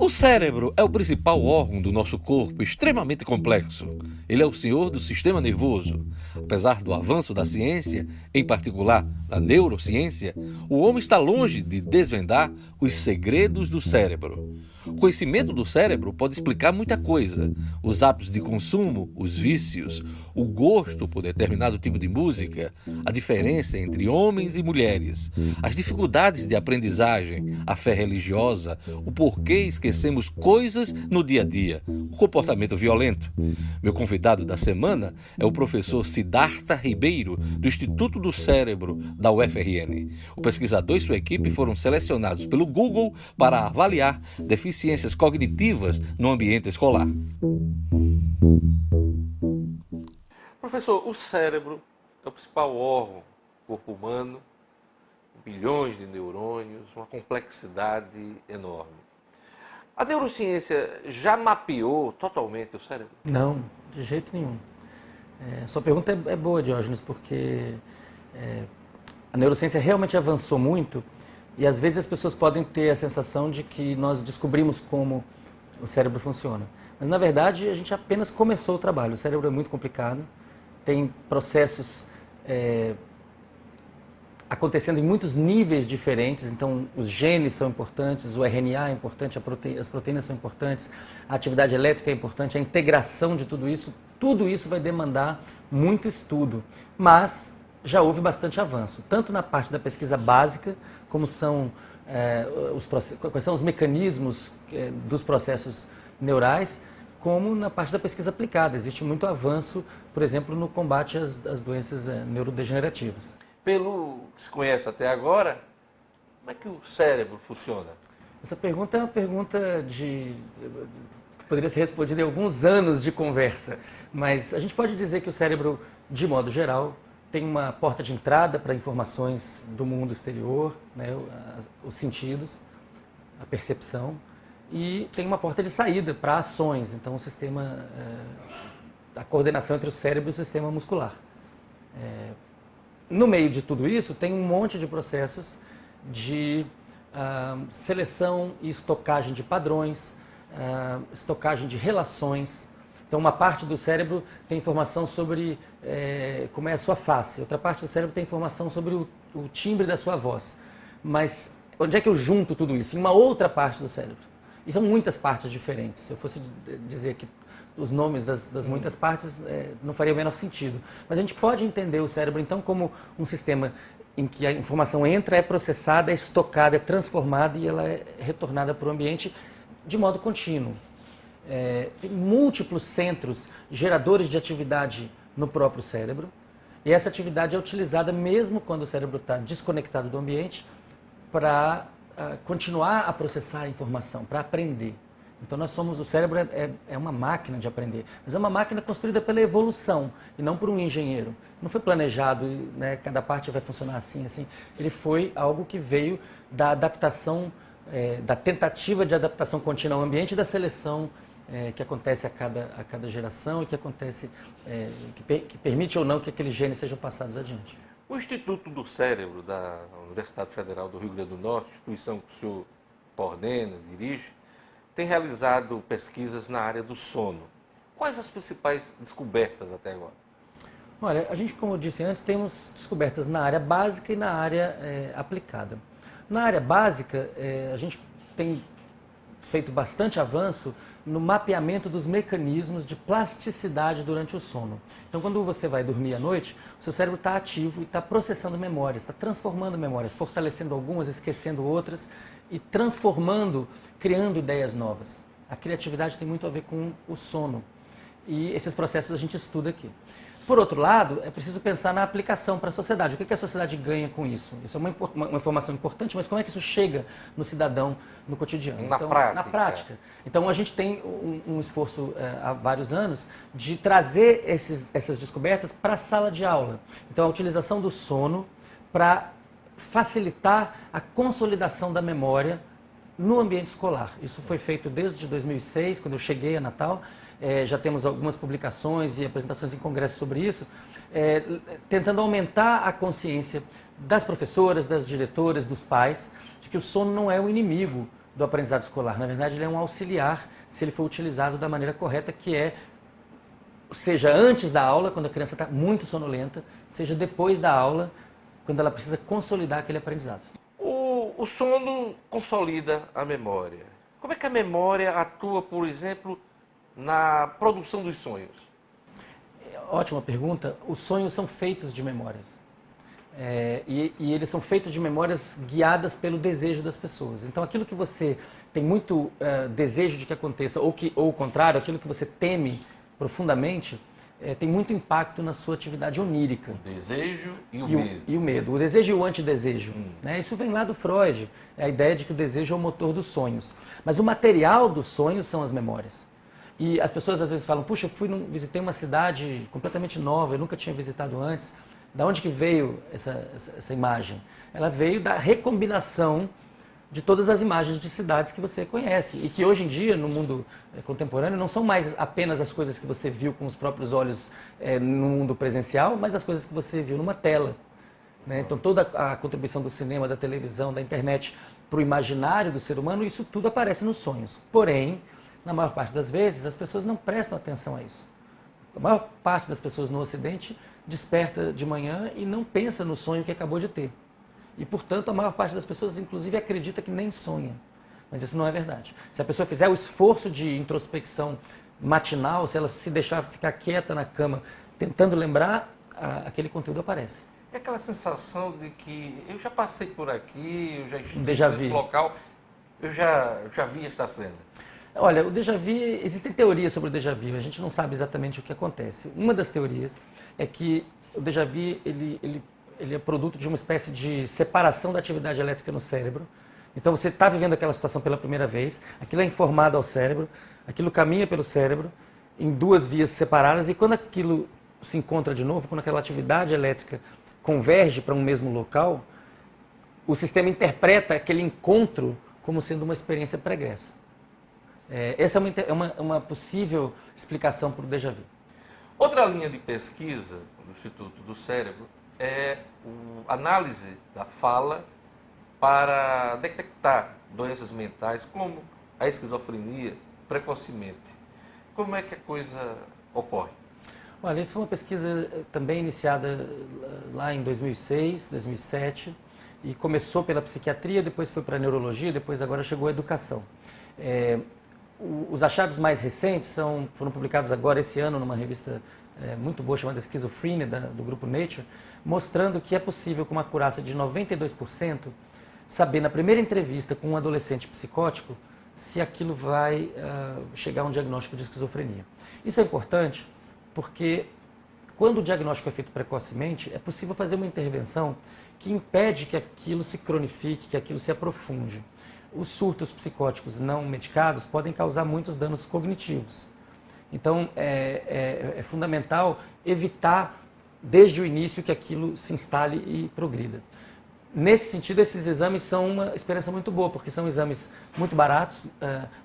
O cérebro é o principal órgão do nosso corpo, extremamente complexo. Ele é o senhor do sistema nervoso. Apesar do avanço da ciência, em particular da neurociência, o homem está longe de desvendar os segredos do cérebro. O conhecimento do cérebro pode explicar muita coisa: os hábitos de consumo, os vícios, o gosto por determinado tipo de música, a diferença entre homens e mulheres, as dificuldades de aprendizagem, a fé religiosa, o porquê esquecemos coisas no dia a dia, o comportamento violento. Meu convidado da semana é o professor Siddhartha Ribeiro, do Instituto do Cérebro da UFRN. O pesquisador e sua equipe foram selecionados pelo Google para avaliar deficiências cognitivas no ambiente escolar. Professor, o cérebro é o principal órgão do corpo humano, bilhões de neurônios, uma complexidade enorme. A neurociência já mapeou totalmente o cérebro? Não, de jeito nenhum. Sua pergunta é boa, Diógenes, porque a neurociência realmente avançou muito e às vezes as pessoas podem ter a sensação de que nós descobrimos como o cérebro funciona. Mas na verdade a gente apenas começou o trabalho. O cérebro é muito complicado, tem processos acontecendo em muitos níveis diferentes, então os genes são importantes, o RNA é importante, as proteínas são importantes, a atividade elétrica é importante, a integração de tudo isso vai demandar muito estudo, mas já houve bastante avanço, tanto na parte da pesquisa básica, como são quais são os mecanismos dos processos neurais, como na parte da pesquisa aplicada. Existe muito avanço, por exemplo, no combate às doenças neurodegenerativas. Pelo que se conhece até agora, como é que o cérebro funciona? Essa pergunta é uma pergunta que poderia ser respondida em alguns anos de conversa, mas a gente pode dizer que o cérebro, de modo geral, tem uma porta de entrada para informações do mundo exterior, né, os sentidos, a percepção, e tem uma porta de saída para ações, então o sistema, a coordenação entre o cérebro e o sistema muscular. No meio de tudo isso, tem um monte de processos de seleção e estocagem de padrões, estocagem de relações. Então, uma parte do cérebro tem informação sobre como é a sua face, outra parte do cérebro tem informação sobre o timbre da sua voz. Mas onde é que eu junto tudo isso? Em uma outra parte do cérebro. E são muitas partes diferentes. Se eu fosse dizer que os nomes das muitas partes não faria o menor sentido. Mas a gente pode entender o cérebro, então, como um sistema em que a informação entra, é processada, é estocada, é transformada e ela é retornada para o ambiente de modo contínuo. Tem múltiplos centros geradores de atividade no próprio cérebro e essa atividade é utilizada mesmo quando o cérebro está desconectado do ambiente para continuar a processar a informação, para aprender. Então o cérebro é uma máquina de aprender, mas é uma máquina construída pela evolução e não por um engenheiro. Não foi planejado, né, cada parte vai funcionar assim, assim. Ele foi algo que veio da adaptação, da tentativa de adaptação contínua ao ambiente e da seleção que acontece a cada geração e que acontece, que permite ou não que aqueles genes sejam passados adiante. O Instituto do Cérebro da Universidade Federal do Rio Grande do Norte, instituição que o senhor coordena, dirige, tem realizado pesquisas na área do sono. Quais as principais descobertas até agora? Olha, a gente, como eu disse antes, temos descobertas na área básica e na área aplicada. Na área básica, a gente tem feito bastante avanço no mapeamento dos mecanismos de plasticidade durante o sono. Então, quando você vai dormir à noite, o seu cérebro está ativo e está processando memórias, está transformando memórias, fortalecendo algumas, esquecendo outras e transformando, criando ideias novas. A criatividade tem muito a ver com o sono e esses processos a gente estuda aqui. Por outro lado, é preciso pensar na aplicação para a sociedade. O que a sociedade ganha com isso? Isso é uma informação importante, mas como é que isso chega no cidadão no cotidiano? Na prática. Na prática. Então, a gente tem um esforço há vários anos de trazer essas descobertas para a sala de aula. Então, a utilização do sono para facilitar a consolidação da memória no ambiente escolar. Isso foi feito desde 2006, quando eu cheguei a Natal. Já temos algumas publicações e apresentações em congressos sobre isso, tentando aumentar a consciência das professoras, das diretoras, dos pais, de que o sono não é o inimigo do aprendizado escolar. Na verdade, ele é um auxiliar se ele for utilizado da maneira correta, que é, seja antes da aula, quando a criança está muito sonolenta, seja depois da aula, quando ela precisa consolidar aquele aprendizado. O sono consolida a memória. Como é que a memória atua, por exemplo, na produção dos sonhos? Ótima pergunta. Os sonhos são feitos de memórias. E eles são feitos de memórias guiadas pelo desejo das pessoas. Então, aquilo que você tem muito desejo de que aconteça, ou o contrário, aquilo que você teme profundamente, tem muito impacto na sua atividade onírica. O desejo e o medo. E o medo. O desejo e o antidesejo. Né? Isso vem lá do Freud, a ideia de que o desejo é o motor dos sonhos. Mas o material dos sonhos são as memórias. E as pessoas às vezes falam, puxa, visitei uma cidade completamente nova, eu nunca tinha visitado antes. Da onde que veio essa imagem? Ela veio da recombinação de todas as imagens de cidades que você conhece. E que hoje em dia, no mundo contemporâneo, não são mais apenas as coisas que você viu com os próprios olhos no mundo presencial, mas as coisas que você viu numa tela. Né? Então toda a contribuição do cinema, da televisão, da internet para o imaginário do ser humano, isso tudo aparece nos sonhos. Porém, na maior parte das vezes, as pessoas não prestam atenção a isso. A maior parte das pessoas no Ocidente desperta de manhã e não pensa no sonho que acabou de ter. E, portanto, a maior parte das pessoas, inclusive, acredita que nem sonha. Mas isso não é verdade. Se a pessoa fizer o esforço de introspecção matinal, se ela se deixar ficar quieta na cama, tentando lembrar, aquele conteúdo aparece. É aquela sensação de que eu já passei por aqui, eu já estive nesse local, eu já vi esta cena. Olha, o déjà vu, existem teorias sobre o déjà vu, a gente não sabe exatamente o que acontece. Uma das teorias é que o déjà vu ele é produto de uma espécie de separação da atividade elétrica no cérebro. Então você está vivendo aquela situação pela primeira vez, aquilo é informado ao cérebro, aquilo caminha pelo cérebro em duas vias separadas e quando aquilo se encontra de novo, quando aquela atividade elétrica converge para um mesmo local, o sistema interpreta aquele encontro como sendo uma experiência pregressa. Essa é uma possível explicação para o déjà vu. Outra linha de pesquisa do Instituto do Cérebro é a análise da fala para detectar doenças mentais como a esquizofrenia precocemente. Como é que a coisa ocorre? Olha, isso foi uma pesquisa também iniciada lá em 2006, 2007 e começou pela psiquiatria, depois foi para a neurologia, depois agora chegou à educação. Os achados mais recentes foram publicados agora esse ano numa revista muito boa chamada Schizophrenia, do grupo Nature, mostrando que é possível, com uma acurácia de 92%, saber na primeira entrevista com um adolescente psicótico se aquilo vai chegar a um diagnóstico de esquizofrenia. Isso é importante porque quando o diagnóstico é feito precocemente, é possível fazer uma intervenção que impede que aquilo se cronifique, que aquilo se aprofunde. Os surtos psicóticos não medicados podem causar muitos danos cognitivos. Então, é fundamental evitar, desde o início, que aquilo se instale e progrida. Nesse sentido, esses exames são uma experiência muito boa, porque são exames muito baratos,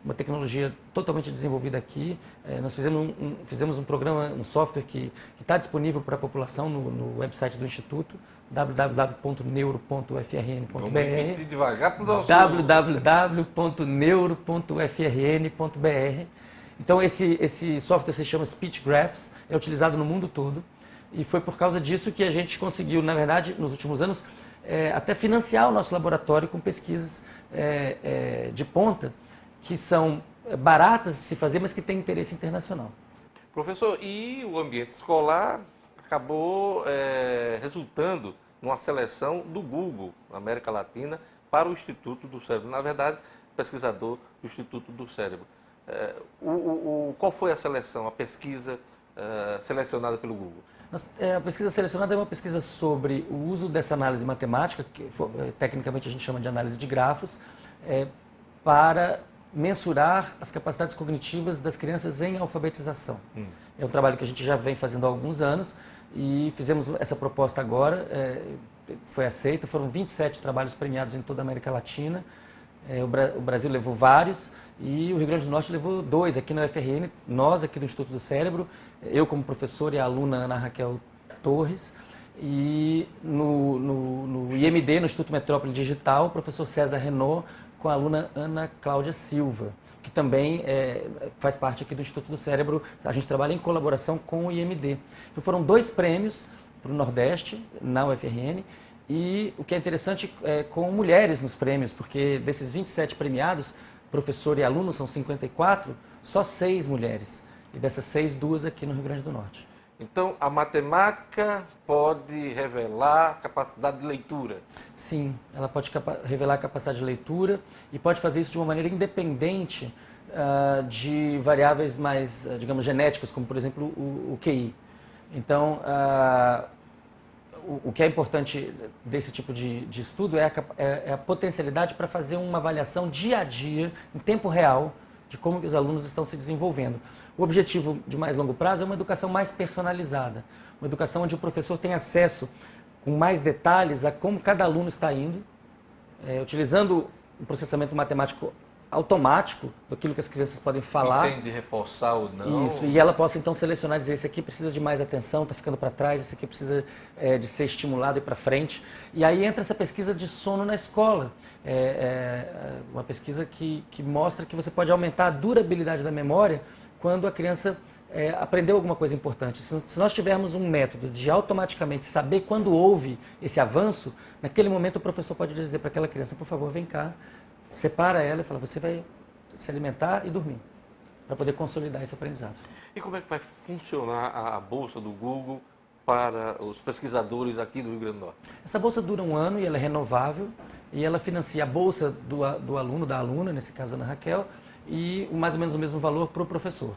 uma tecnologia totalmente desenvolvida aqui. Nós fizemos um programa, um software que está disponível para a população no website do Instituto, www.neuro.ufrn.br. Vamos devagar para o nosso... www.neuro.ufrn.br. Então, esse software se chama Speech Graphs, é utilizado no mundo todo, e foi por causa disso que a gente conseguiu, na verdade, nos últimos anos, até financiar o nosso laboratório com pesquisas de ponta, que são baratas de se fazer, mas que têm interesse internacional. Professor, e o ambiente escolar acabou resultando numa seleção do Google, na América Latina, para o Instituto do Cérebro. Na verdade, pesquisador do Instituto do Cérebro. Qual foi a seleção, a pesquisa selecionada pelo Google? A pesquisa selecionada é uma pesquisa sobre o uso dessa análise matemática, que tecnicamente a gente chama de análise de grafos, para mensurar as capacidades cognitivas das crianças em alfabetização. É um trabalho que a gente já vem fazendo há alguns anos e fizemos essa proposta agora, foi aceita, foram 27 trabalhos premiados em toda a América Latina, o Brasil levou vários e o Rio Grande do Norte levou 2 aqui na UFRN, nós aqui do Instituto do Cérebro, eu como professor e a aluna Ana Raquel Torres, e no IMD, no Instituto Metrópole Digital, o professor César Renault com a aluna Ana Cláudia Silva, que também faz parte aqui do Instituto do Cérebro. A gente trabalha em colaboração com o IMD. Então foram 2 prêmios para o Nordeste, na UFRN, e o que é interessante é com mulheres nos prêmios, porque desses 27 premiados, professor e aluno são 54, só 6 mulheres. E dessas 6, 2 aqui no Rio Grande do Norte. Então, a matemática pode revelar capacidade de leitura? Sim, ela pode revelar capacidade de leitura e pode fazer isso de uma maneira independente de variáveis mais, digamos, genéticas, como, por exemplo, o QI. Então, o que é importante desse tipo de estudo é a potencialidade para fazer uma avaliação dia a dia, em tempo real, de como os alunos estão se desenvolvendo. O objetivo de mais longo prazo é uma educação mais personalizada, uma educação onde o professor tem acesso com mais detalhes a como cada aluno está indo, utilizando o processamento matemático automático daquilo que as crianças podem falar. Entende reforçar ou não. Isso, e ela possa então selecionar e dizer, esse aqui precisa de mais atenção, está ficando para trás, esse aqui precisa de ser estimulado e para frente. E aí entra essa pesquisa de sono na escola, uma pesquisa que mostra que você pode aumentar a durabilidade da memória quando a criança aprendeu alguma coisa importante. Se nós tivermos um método de automaticamente saber quando houve esse avanço, naquele momento o professor pode dizer para aquela criança, por favor, vem cá, separa ela e fala, você vai se alimentar e dormir, para poder consolidar esse aprendizado. E como é que vai funcionar a bolsa do Google para os pesquisadores aqui do Rio Grande do Norte? Essa bolsa dura 1 ano e ela é renovável, e ela financia a bolsa do aluno, da aluna, nesse caso a Ana Raquel, e mais ou menos o mesmo valor para o professor.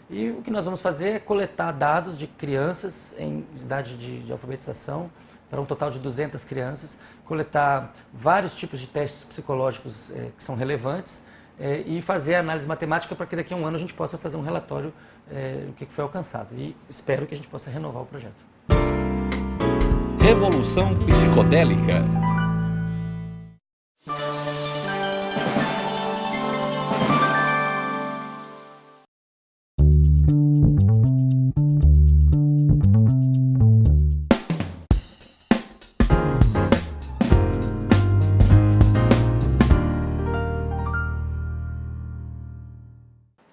E o que nós vamos fazer é coletar dados de crianças em idade de alfabetização, para um total de 200 crianças, coletar vários tipos de testes psicológicos que são relevantes e fazer a análise matemática para que daqui a 1 ano a gente possa fazer um relatório do que foi alcançado. E espero que a gente possa renovar o projeto. Revolução psicodélica.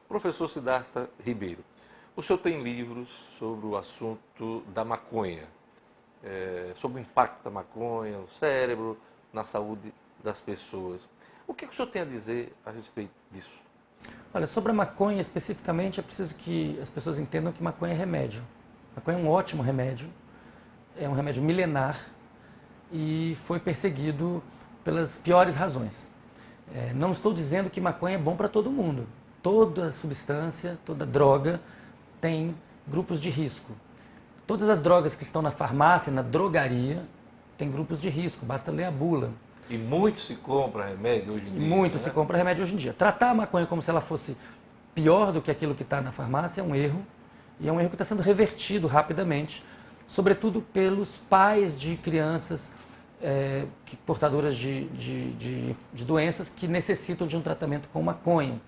Professor Siddhartha Ribeiro, o senhor tem livros sobre o assunto da maconha, sobre o impacto da maconha no cérebro, na saúde das pessoas. O que o senhor tem a dizer a respeito disso? Olha, sobre a maconha especificamente, é preciso que as pessoas entendam que maconha é remédio. Maconha é um ótimo remédio, é um remédio milenar e foi perseguido pelas piores razões. Não estou dizendo que maconha é bom para todo mundo. Toda substância, toda droga tem grupos de risco. Todas as drogas que estão na farmácia, na drogaria, têm grupos de risco, basta ler a bula. E muito se compra remédio hoje em dia. Muito se compra remédio hoje em dia. Tratar a maconha como se ela fosse pior do que aquilo que está na farmácia é um erro, e é um erro que está sendo revertido rapidamente, sobretudo pelos pais de crianças portadoras de doenças que necessitam de um tratamento com maconha.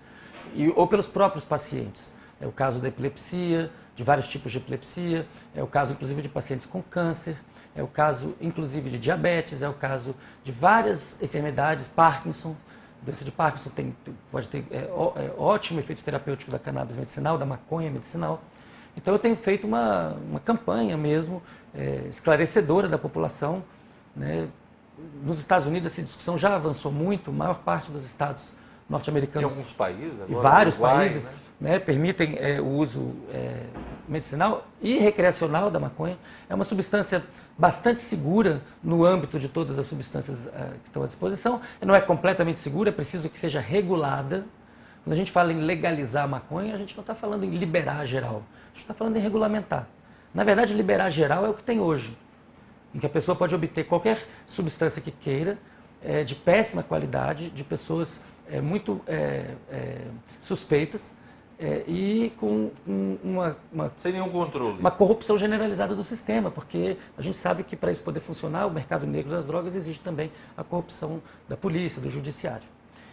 Ou pelos próprios pacientes. É o caso da epilepsia, de vários tipos de epilepsia, é o caso inclusive de pacientes com câncer, é o caso inclusive de diabetes, é o caso de várias enfermidades, Parkinson. A doença de Parkinson pode ter ótimo efeito terapêutico da cannabis medicinal, da maconha medicinal. Então eu tenho feito uma campanha mesmo, esclarecedora da população. Né? Nos Estados Unidos essa discussão já avançou muito, a maior parte dos estados norte-americanos em alguns países, agora, e vários Uruguai, países, né, permitem o uso medicinal e recreacional da maconha. É uma substância bastante segura no âmbito de todas as substâncias que estão à disposição. Não é completamente segura, é preciso que seja regulada. Quando a gente fala em legalizar a maconha, a gente não está falando em liberar geral, a gente está falando em regulamentar. Na verdade, liberar geral é o que tem hoje, em que a pessoa pode obter qualquer substância que queira, de péssima qualidade, de pessoas muito suspeitas e com sem nenhum controle. Uma corrupção generalizada do sistema, porque a gente sabe que para isso poder funcionar, o mercado negro das drogas exige também a corrupção da polícia, do judiciário.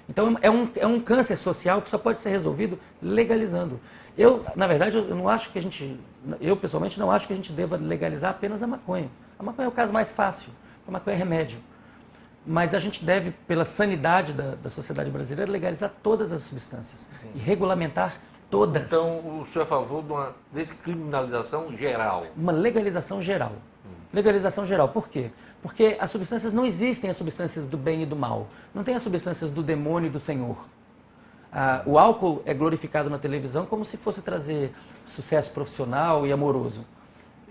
Então é um câncer social que só pode ser resolvido legalizando. Na verdade, eu pessoalmente não acho que a gente deva legalizar apenas a maconha. A maconha é o caso mais fácil, a maconha é remédio. mas a gente deve, pela sanidade da sociedade brasileira, legalizar todas as substâncias e regulamentar todas. Então, o senhor é a favor de uma descriminalização geral? Uma legalização geral. Legalização geral. Por quê? Porque as substâncias não existem, as substâncias do bem e do mal. Não tem as substâncias do demônio e do Senhor. O álcool é glorificado na televisão como se fosse trazer sucesso profissional e amoroso.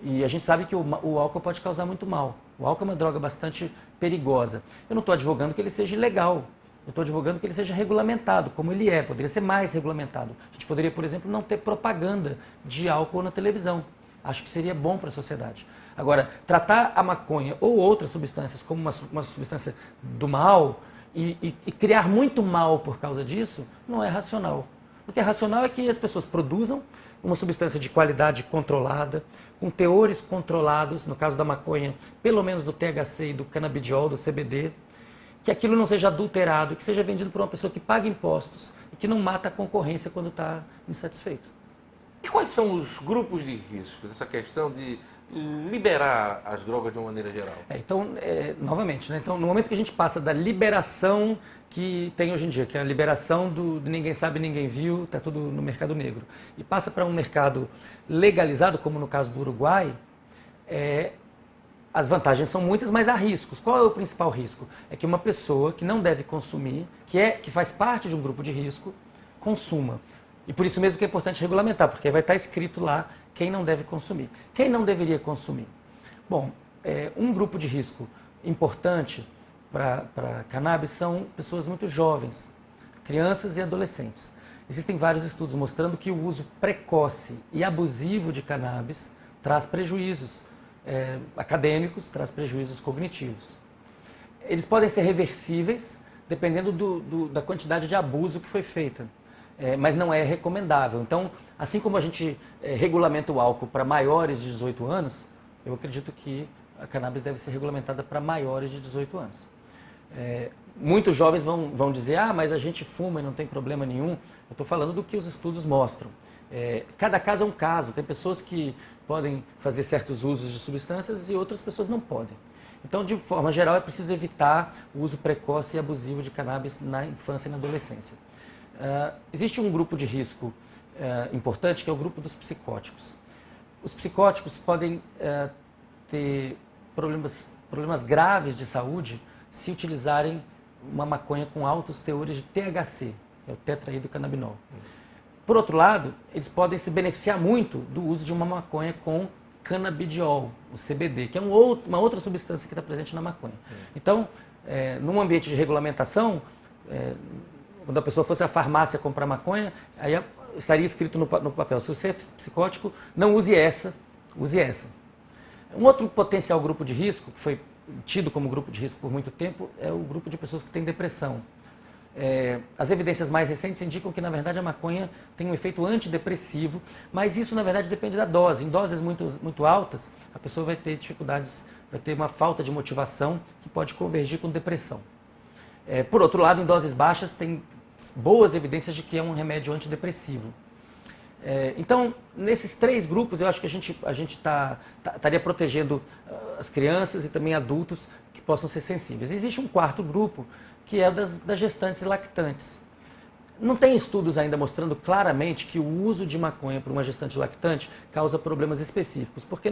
E a gente sabe que o álcool pode causar muito mal. O álcool é uma droga bastante perigosa. Eu não estou advogando que ele seja ilegal. Eu estou advogando que ele seja regulamentado, como ele é. Poderia ser mais regulamentado. A gente poderia, por exemplo, não ter propaganda de álcool na televisão. Acho que seria bom para a sociedade. Agora, tratar a maconha ou outras substâncias como uma substância do mal e criar muito mal por causa disso, não é racional. O que é racional é que as pessoas produzam uma substância de qualidade controlada, com teores controlados, no caso da maconha, pelo menos do THC e do canabidiol, do CBD, que aquilo não seja adulterado, que seja vendido por uma pessoa que paga impostos e que não mata a concorrência quando está insatisfeito. E quais são os grupos de risco nessa questão de liberar as drogas de uma maneira geral? Novamente, né? Então, no momento que a gente passa da liberação que tem hoje em dia, que é a liberação de ninguém sabe, ninguém viu, está tudo no mercado negro, e passa para um mercado legalizado, como no caso do Uruguai, as vantagens são muitas, mas há riscos. Qual é o principal risco? É que uma pessoa que não deve consumir, que faz parte de um grupo de risco, consuma. E por isso mesmo que é importante regulamentar, porque vai estar escrito lá quem não deve consumir. Quem não deveria consumir? Bom, um grupo de risco importante para cannabis são pessoas muito jovens, crianças e adolescentes. Existem vários estudos mostrando que o uso precoce e abusivo de cannabis traz prejuízos acadêmicos, traz prejuízos cognitivos. Eles podem ser reversíveis dependendo da quantidade de abuso que foi feita. Mas não é recomendável. Então, assim como a gente regulamenta o álcool para maiores de 18 anos, eu acredito que a cannabis deve ser regulamentada para maiores de 18 anos. Muitos jovens vão dizer, mas a gente fuma e não tem problema nenhum. Eu estou falando do que os estudos mostram. Cada caso é um caso. Tem pessoas que podem fazer certos usos de substâncias e outras pessoas não podem. Então, de forma geral, é preciso evitar o uso precoce e abusivo de cannabis na infância e na adolescência. Existe um grupo de risco importante, que é o grupo dos psicóticos. Os psicóticos podem ter problemas graves de saúde se utilizarem uma maconha com altos teores de THC, é o tetraidrocannabinol. Por outro lado, eles podem se beneficiar muito do uso de uma maconha com canabidiol, o CBD, que é uma outra substância que está presente na maconha. Então, num ambiente de regulamentação, quando a pessoa fosse à farmácia comprar maconha, aí estaria escrito no papel, se você é psicótico, não use essa, use essa. Um outro potencial grupo de risco, que foi tido como grupo de risco por muito tempo, é o grupo de pessoas que têm depressão. As evidências mais recentes indicam que, na verdade, a maconha tem um efeito antidepressivo, mas isso, na verdade, depende da dose. Em doses muito altas, a pessoa vai ter dificuldades, vai ter uma falta de motivação que pode convergir com depressão. Por outro lado, em doses baixas, tem boas evidências de que é um remédio antidepressivo. Então, nesses três grupos, eu acho que a gente estaria protegendo as crianças e também adultos que possam ser sensíveis. Existe um quarto grupo, que é das gestantes e lactantes. Não tem estudos ainda mostrando claramente que o uso de maconha por uma gestante lactante causa problemas específicos, porque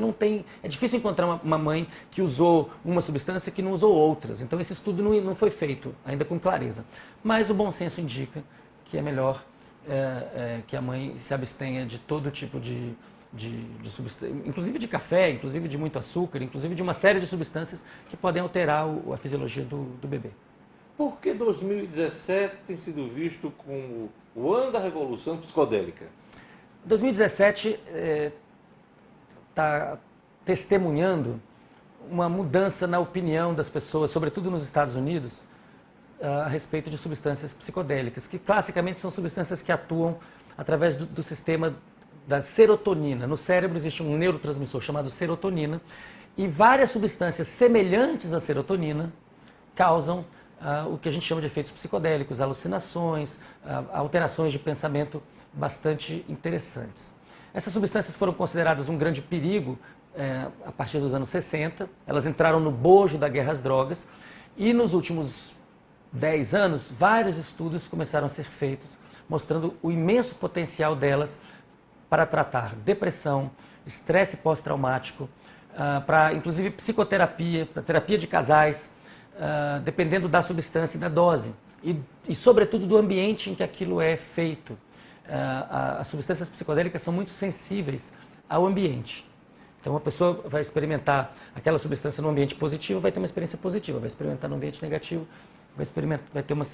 é difícil encontrar uma mãe que usou uma substância que não usou outras. Então esse estudo não foi feito ainda com clareza. Mas o bom senso indica que é melhor que a mãe se abstenha de todo tipo de substância, inclusive de café, inclusive de muito açúcar, inclusive de uma série de substâncias que podem alterar a fisiologia do bebê. Por que 2017 tem sido visto como o ano da revolução psicodélica? 2017 está testemunhando uma mudança na opinião das pessoas, sobretudo nos Estados Unidos, a respeito de substâncias psicodélicas, que classicamente são substâncias que atuam através do sistema da serotonina. No cérebro existe um neurotransmissor chamado serotonina, e várias substâncias semelhantes à serotonina causam o que a gente chama de efeitos psicodélicos, alucinações, alterações de pensamento bastante interessantes. Essas substâncias foram consideradas um grande perigo a partir dos anos 60, elas entraram no bojo da guerra às drogas, E nos últimos 10 anos, vários estudos começaram a ser feitos, mostrando o imenso potencial delas para tratar depressão, estresse pós-traumático, para inclusive psicoterapia, para terapia de casais, dependendo da substância e da dose. E sobretudo do ambiente em que aquilo é feito. As substâncias psicodélicas são muito sensíveis ao ambiente. Então, uma pessoa vai experimentar aquela substância no ambiente positivo, vai ter uma experiência positiva. Vai experimentar no ambiente negativo, vai ter uma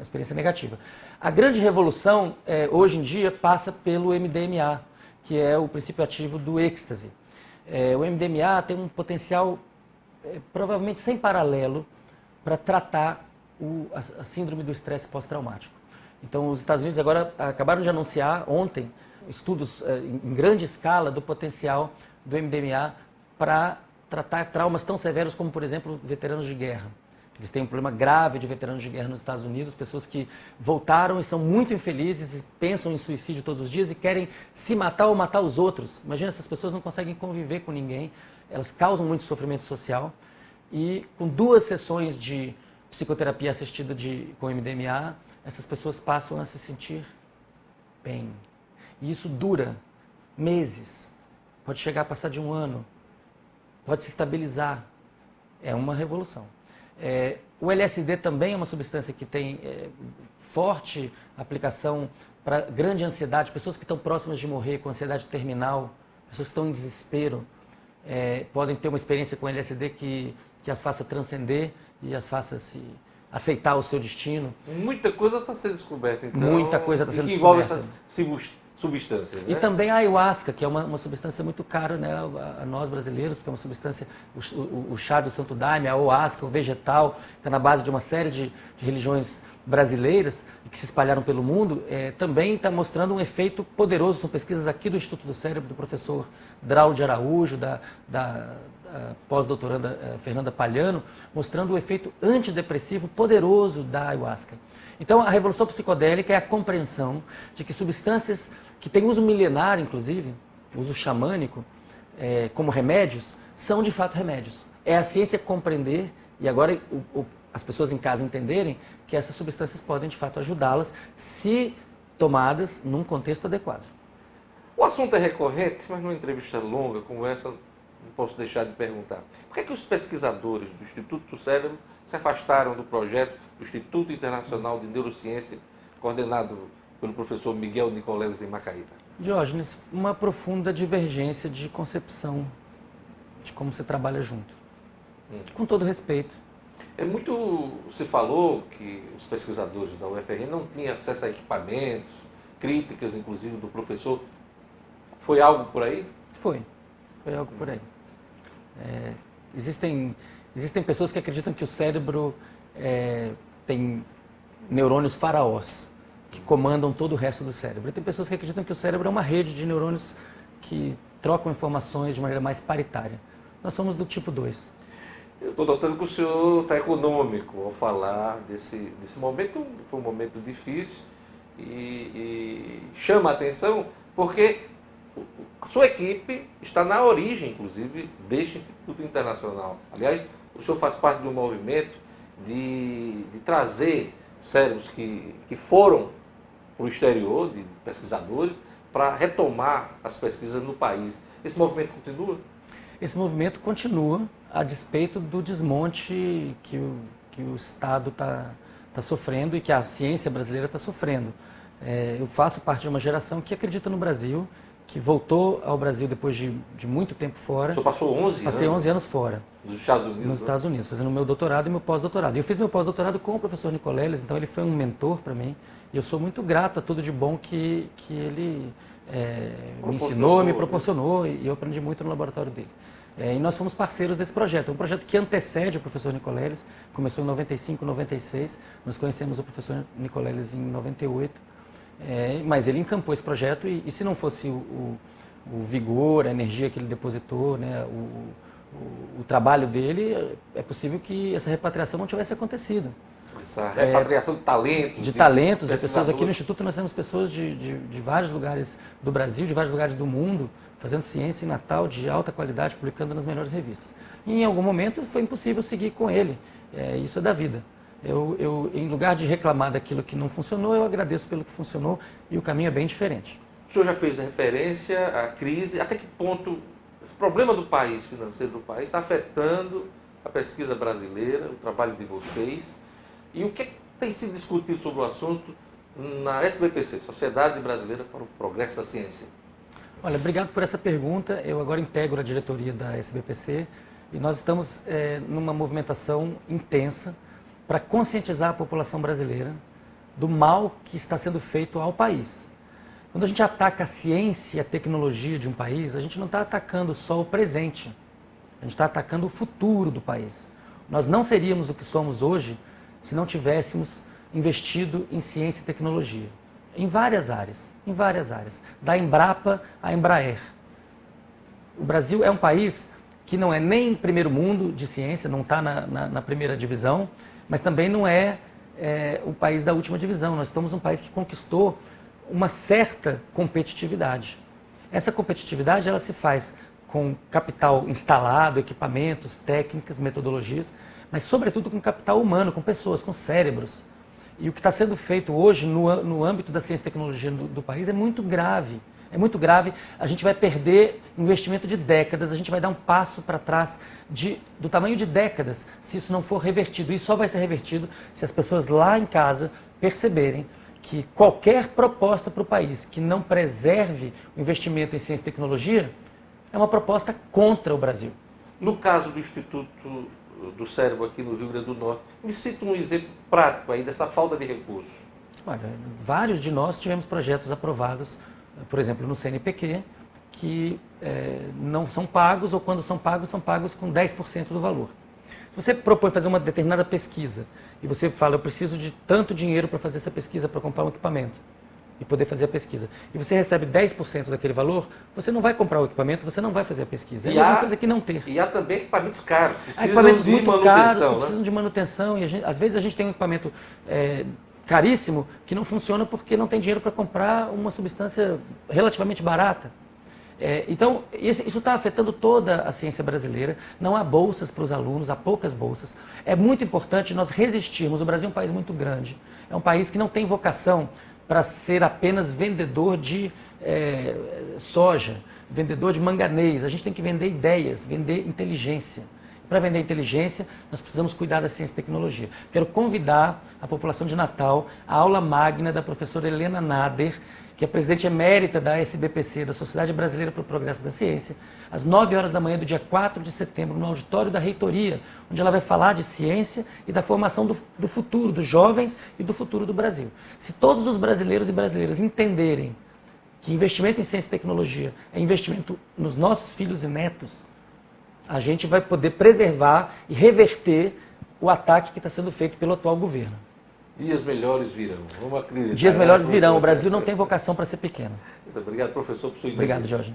experiência negativa. A grande revolução, hoje em dia, passa pelo MDMA, que é o princípio ativo do êxtase. O MDMA tem um potencial provavelmente sem paralelo para tratar a síndrome do estresse pós-traumático. Então, os Estados Unidos agora acabaram de anunciar ontem estudos em grande escala do potencial do MDMA para tratar traumas tão severos como, por exemplo, veteranos de guerra. Eles têm um problema grave de veteranos de guerra nos Estados Unidos, pessoas que voltaram e são muito infelizes e pensam em suicídio todos os dias e querem se matar ou matar os outros. Imagina, essas pessoas não conseguem conviver com ninguém, elas causam muito sofrimento social. E com 2 sessões de psicoterapia assistida com MDMA, essas pessoas passam a se sentir bem. E isso dura meses, pode chegar a passar de 1 ano, pode se estabilizar. É uma revolução. O LSD também é uma substância que tem forte aplicação para grande ansiedade, pessoas que estão próximas de morrer com ansiedade terminal, pessoas que estão em desespero, podem ter uma experiência com LSD que as faça transcender e as faça aceitar o seu destino. Muita coisa está sendo descoberta, então. Muita coisa está sendo que envolve descoberta. essas substâncias, né? E também a ayahuasca, que é uma substância muito cara, né, a nós brasileiros, porque é uma substância, o chá do Santo Daime, a ayahuasca, o vegetal, está na base de uma série de religiões brasileiras que se espalharam pelo mundo, também está mostrando um efeito poderoso. São pesquisas aqui do Instituto do Cérebro, do professor Draulio de Araújo, da pós-doutoranda Fernanda Palhano, mostrando o efeito antidepressivo poderoso da ayahuasca. Então, a revolução psicodélica é a compreensão de que substâncias que têm uso milenar, inclusive, uso xamânico, como remédios, são de fato remédios. É a ciência compreender, e agora as pessoas em casa entenderem, que essas substâncias podem de fato ajudá-las se tomadas num contexto adequado. O assunto é recorrente, mas numa entrevista longa como essa, não posso deixar de perguntar. Por que os pesquisadores do Instituto do Cérebro se afastaram do projeto do Instituto Internacional de Neurociência, coordenado pelo professor Miguel Nicoleles em Macaíba? Diógenes, uma profunda divergência de concepção de como você trabalha junto. Com todo respeito. Se falou que os pesquisadores da UFRN não tinham acesso a equipamentos, críticas inclusive do professor. Foi algo por aí? Foi algo por aí. Existem pessoas que acreditam que o cérebro tem neurônios faraós, que comandam todo o resto do cérebro. E tem pessoas que acreditam que o cérebro é uma rede de neurônios que trocam informações de maneira mais paritária. Nós somos do tipo 2. Eu estou notando que o senhor está econômico ao falar desse momento. Foi um momento difícil e chama a atenção porque a sua equipe está na origem, inclusive, deste Instituto Internacional. Aliás, o senhor faz parte de um movimento de trazer cérebros que foram para o exterior, de pesquisadores, para retomar as pesquisas no país. Esse movimento continua? Esse movimento continua a despeito do desmonte que o Estado está sofrendo e que a ciência brasileira está sofrendo. Eu faço parte de uma geração que acredita no Brasil, que voltou ao Brasil depois de muito tempo fora. O senhor passou 11 anos? Passei 11 anos fora. Nos Estados Unidos? Nos Estados Unidos, fazendo meu doutorado e meu pós-doutorado. Eu fiz meu pós-doutorado com o professor Nicoleles, então ele foi um mentor para mim. E eu sou muito grato a tudo de bom que ele me ensinou, me proporcionou, e eu aprendi muito no laboratório dele. E nós fomos parceiros desse projeto. É um projeto que antecede o professor Nicoleles, começou em 95, 96. Nós conhecemos o professor Nicoleles em 98. Mas ele encampou esse projeto e se não fosse o vigor, a energia que ele depositou, né, o trabalho dele, é possível que essa repatriação não tivesse acontecido. Essa repatriação de talentos. De talentos, de pessoas. Aqui no Instituto nós temos pessoas de vários lugares do Brasil, de vários lugares do mundo, fazendo ciência em Natal de alta qualidade, publicando nas melhores revistas. E em algum momento foi impossível seguir com ele. Isso é da vida. Em lugar de reclamar daquilo que não funcionou, eu agradeço pelo que funcionou e o caminho é bem diferente. O senhor já fez referência à crise, até que ponto esse problema do país, financeiro do país, está afetando a pesquisa brasileira, o trabalho de vocês, e o que tem sido discutido sobre o assunto na SBPC, Sociedade Brasileira para o Progresso da Ciência? Olha, obrigado por essa pergunta. Eu agora integro a diretoria da SBPC e nós estamos numa movimentação intensa para conscientizar a população brasileira do mal que está sendo feito ao país. Quando a gente ataca a ciência e a tecnologia de um país, a gente não está atacando só o presente, a gente está atacando o futuro do país. Nós não seríamos o que somos hoje se não tivéssemos investido em ciência e tecnologia, em várias áreas, da Embrapa à Embraer. O Brasil é um país que não é nem primeiro mundo de ciência, não está na primeira divisão, mas também não é o país da última divisão. Nós estamos um país que conquistou uma certa competitividade. Essa competitividade ela se faz com capital instalado, equipamentos, técnicas, metodologias, mas sobretudo com capital humano, com pessoas, com cérebros. E o que está sendo feito hoje no âmbito da ciência e tecnologia do país é muito grave. É muito grave, a gente vai perder investimento de décadas, a gente vai dar um passo para trás do tamanho de décadas se isso não for revertido. Isso só vai ser revertido se as pessoas lá em casa perceberem que qualquer proposta para o país que não preserve o investimento em ciência e tecnologia é uma proposta contra o Brasil. No caso do Instituto do Cérebro aqui no Rio Grande do Norte, me cita um exemplo prático aí dessa falta de recursos. Olha, vários de nós tivemos projetos aprovados, por exemplo, no CNPq, que não são pagos, ou quando são pagos com 10% do valor. Se você propõe fazer uma determinada pesquisa e você fala, eu preciso de tanto dinheiro para fazer essa pesquisa, para comprar um equipamento e poder fazer a pesquisa, e você recebe 10% daquele valor, você não vai comprar o equipamento, você não vai fazer a pesquisa. É a mesma coisa que não ter. E há também equipamentos caros, precisam equipamentos de muito manutenção, caros, que né? precisam de manutenção, e às vezes a gente tem um equipamento caríssimo que não funciona porque não tem dinheiro para comprar uma substância relativamente barata. Então, isso está afetando toda a ciência brasileira. Não há bolsas para os alunos, há poucas bolsas. É muito importante nós resistirmos. O Brasil é um país muito grande. É um país que não tem vocação para ser apenas vendedor de soja, vendedor de manganês. A gente tem que vender ideias, vender inteligência. Para vender inteligência, nós precisamos cuidar da ciência e tecnologia. Quero convidar a população de Natal à aula magna da professora Helena Nader, que é presidente emérita da SBPC, da Sociedade Brasileira para o Progresso da Ciência, às 9 horas da manhã do dia 4 de setembro, no auditório da reitoria, onde ela vai falar de ciência e da formação do futuro, dos jovens e do futuro do Brasil. Se todos os brasileiros e brasileiras entenderem que investimento em ciência e tecnologia é investimento nos nossos filhos e netos, a gente vai poder preservar e reverter o ataque que está sendo feito pelo atual governo. Dias melhores virão. Vamos acreditar. Dias melhores virão. O Brasil não tem vocação para ser pequeno. Obrigado, professor, por sua entrevista. Obrigado, Jorge.